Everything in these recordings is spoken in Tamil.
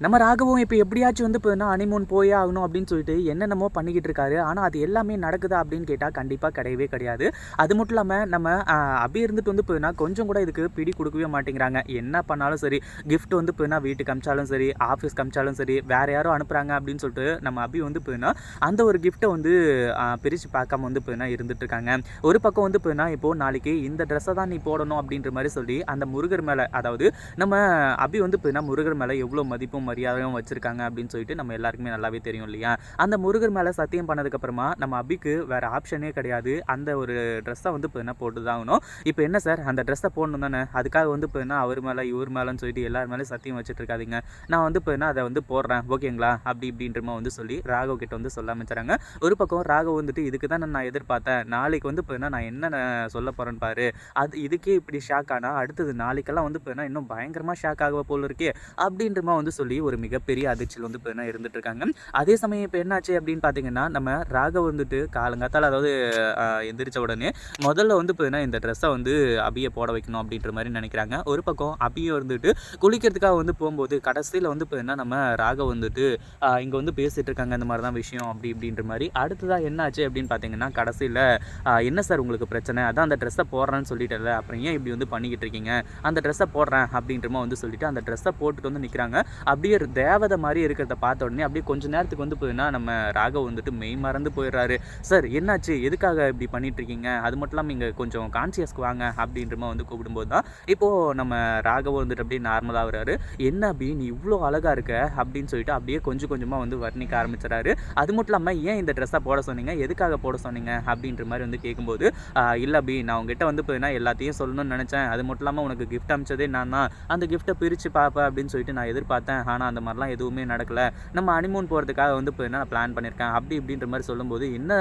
நம்ம ராகவும் இப்போ எப்படியாச்சும் வந்து பார்த்தீங்கன்னா ஹனிமூன் போயே ஆகணும் அப்படின்னு சொல்லிட்டு என்னென்னமோ பண்ணிக்கிட்டு இருக்காரு. ஆனால் அது எல்லாமே நடக்குதா அப்படின்னு கேட்டால் கண்டிப்பாக கிடையவே கிடையாது. அது மட்டும் இல்லாமல் நம்ம அபி இருந்துட்டு வந்து பார்த்தீங்கன்னா கொஞ்சம் கூட இதுக்கு பிடி கொடுக்கவே மாட்டேங்கிறாங்க. என்ன பண்ணாலும் சரி, கிஃப்ட் வந்து பார்த்தீங்கன்னா வீட்டுக்கு அமிச்சாலும் சரி, ஆஃபீஸ்க்கு அமிச்சாலும் சரி, வேறு யாரும் அனுப்புகிறாங்க அப்படின்னு சொல்லிட்டு நம்ம அபி வந்து பார்த்தீங்கன்னா அந்த ஒரு கிஃப்ட்டை வந்து பிரித்து பார்க்காம வந்து பார்த்தீங்கன்னா இருந்துட்டு இருக்காங்க. ஒரு பக்கம் வந்து பார்த்தீங்கன்னா இப்போது நாளைக்கு இந்த ட்ரெஸ்ஸை தான் நீ போடணும் அப்படின்ற மாதிரி சொல்லி அந்த முருகர் மேலே, அதாவது நம்ம அபி வந்து பார்த்தீங்கன்னா முருகர் மேலே எவ்வளோ மதிப்பும் மரியாதையும் வச்சிருக்காங்க அப்படின்னு சொல்லிட்டு நம்ம எல்லாருக்குமே நல்லாவே தெரியும் இல்லையா? அந்த முருகர் மேலே சத்தியம் பண்ணதுக்கப்புறமா நம்ம அபிக்கு வேறு ஆப்ஷனே கிடையாது. அந்த ஒரு ட்ரெஸ்ஸை வந்து பார்த்தீங்கன்னா போட்டு தான் ஆகணும். இப்போ என்ன சார், அந்த ட்ரெஸ்ஸை போடணும் தானே, அதுக்காக வந்து பார்த்தீங்கன்னா அவர் மேலே இவர் மேலேன்னு சொல்லிட்டு எல்லார் மேலேயும் சத்தியம் வச்சுட்டு இருக்காதீங்க. நான் வந்து பார்த்தீங்கன்னா அதை வந்து போடுறேன் ஓகேங்களா அப்படி இப்படின்றமா வந்து சொல்லி ராகவ் கிட்ட வந்து சொல்ல ஆரம்பிச்சாங்க. ஒரு பக்கம் ராகவ் வந்துட்டு இதுக்கு தான் நான் எதிர்பார்த்தேன், நாளைக்கு வந்து பார்த்தீங்கன்னா நான் என்ன சொல்ல போகிறேன்னு பாரு, அது இதுக்கே இப்படி ஷாக் ஆனால் அடுத்தது நாளைக்கெல்லாம் வந்து பார்த்தீங்கன்னா இன்னும் பயங்கரமாக ஷாக் ஆக போல இருக்கே அப்படின்றமா வந்து சொல்லி ஒரு மிகப்பெரிய அதிர்ச்சியில் வந்து இப்போ இருந்துட்டு இருக்காங்க. அதே சமயம் இப்போ என்னாச்சு அப்படின்னு பார்த்தீங்கன்னா நம்ம ராகவ் வந்துட்டு காலங்காத்தால், அதாவது எந்திரிச்ச உடனே முதல்ல வந்து பார்த்தீங்கன்னா இந்த ட்ரெஸ்ஸை வந்து அபியை போட வைக்கணும் அப்படின்ற மாதிரி நினைக்கிறாங்க. ஒரு பக்கம் அபியை வந்துட்டு குளிக்கிறதுக்காக வந்து போகும்போது கடைசியில் வந்து பார்த்தீங்கன்னா நம்ம ராகவ் வந்துட்டு இங்கே வந்து பேசிகிட்டு இருக்காங்க, இந்த மாதிரி தான் விஷயம் அப்படி இப்படின்ற மாதிரி. அடுத்ததாக என்ன ஆச்சு அப்படின்னு பார்த்தீங்கன்னா கடைசியில் என்ன சார் உங்களுக்கு பிரச்சனை, அதான் அந்த ட்ரெஸ்ஸை போடுறேன்னு சொல்லிட்டல, அப்புறம் ஏன் இப்படி வந்து பண்ணிக்கிட்டு இருக்கீங்க, அந்த ட்ரெஸ்ஸை போடுறேன் அப்படின்றமா வந்து சொல்லிட்டு அந்த ட்ரெஸ்ஸை போட்டுட்டு வந்து நிற்கிறாங்க. அப்படியே தேவதை மாதிரி இருக்கிறத பார்த்த உடனே அப்படியே கொஞ்ச நேரத்துக்கு வந்து போயின்னா நம்ம ராகவ் வந்துட்டு மெய் மறந்து போயிடுறாரு. சார் என்னாச்சு, எதுக்காக இப்படி பண்ணிட்டு இருக்கீங்க, அது மட்டும் இல்லாமல் இங்கே கொஞ்சம் கான்சியஸ்க்கு வாங்க அப்படின்றமா வந்து கூப்பிடும்போது தான் இப்போது நம்ம ராகவ் வந்துட்டு அப்படியே நார்மலாக வர்றாரு. என்ன அப்படி நீ இவ்வளோ அழகாக இருக்க அப்படின்னு சொல்லிட்டு அப்படியே கொஞ்சம் கொஞ்சமாக வந்து வர்ணிக்க ஆரம்பிச்சிடறாரு. அது மட்டும் இல்லாமல் ஏன் இந்த ட்ரெஸ்ஸை போட சொன்னீங்க, எதுக்காக போட சொன்னீங்க அப்படின்ற மாதிரி வந்து கேட்கும்போது இல்லை அப்படி நான் உங்ககிட்ட வந்து போயின்னா எல்லாத்தையும் சொல்லணும்னு நினச்சேன், அது மட்டும் இல்லாமல் உனக்கு கிஃப்ட் அமிச்சதே நான் தான், அந்த கிஃப்ட்டை பிரித்து பார்ப்பேன் அப்படின்னு சொல்லிட்டு நான் எதிர்பார்த்தேன், ஆனால் அந்த மாதிரிலாம் எதுவுமே நடக்கலை, நம்ம ஹனிமூன் போகிறதுக்காக வந்து இப்போ என்ன நான் பிளான் பண்ணியிருக்கேன் அப்படி இப்படின்ற மாதிரி சொல்லும்போது, என்ன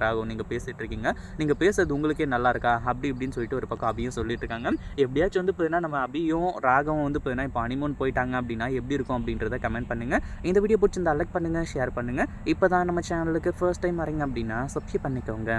ராகவ் நீங்கள் பேசிகிட்டு இருக்கீங்க, நீங்கள் பேசுறது உங்களுக்கே நல்லா இருக்கா அப்படி இப்படின்னு சொல்லிட்டு ஒரு பக்கம் அபியும் சொல்லிட்டு இருக்காங்க. எப்படியாச்சும் வந்து இப்போ நம்ம அபியும் ராகவும் வந்து இப்போ இப்போ ஹனிமூன் போயிட்டாங்க அப்படின்னா எப்படி இருக்கும் அப்படின்றத கமெண்ட் பண்ணுங்கள். இந்த வீடியோ பிடிச்சிருந்தா லைக் பண்ணுங்கள், ஷேர் பண்ணுங்கள். இப்போ தான் நம்ம சேனலுக்கு ஃபர்ஸ்ட் டைம் வரீங்க அப்படின்னா சப்ஸ்கிரைப் பண்ணிக்கோங்க.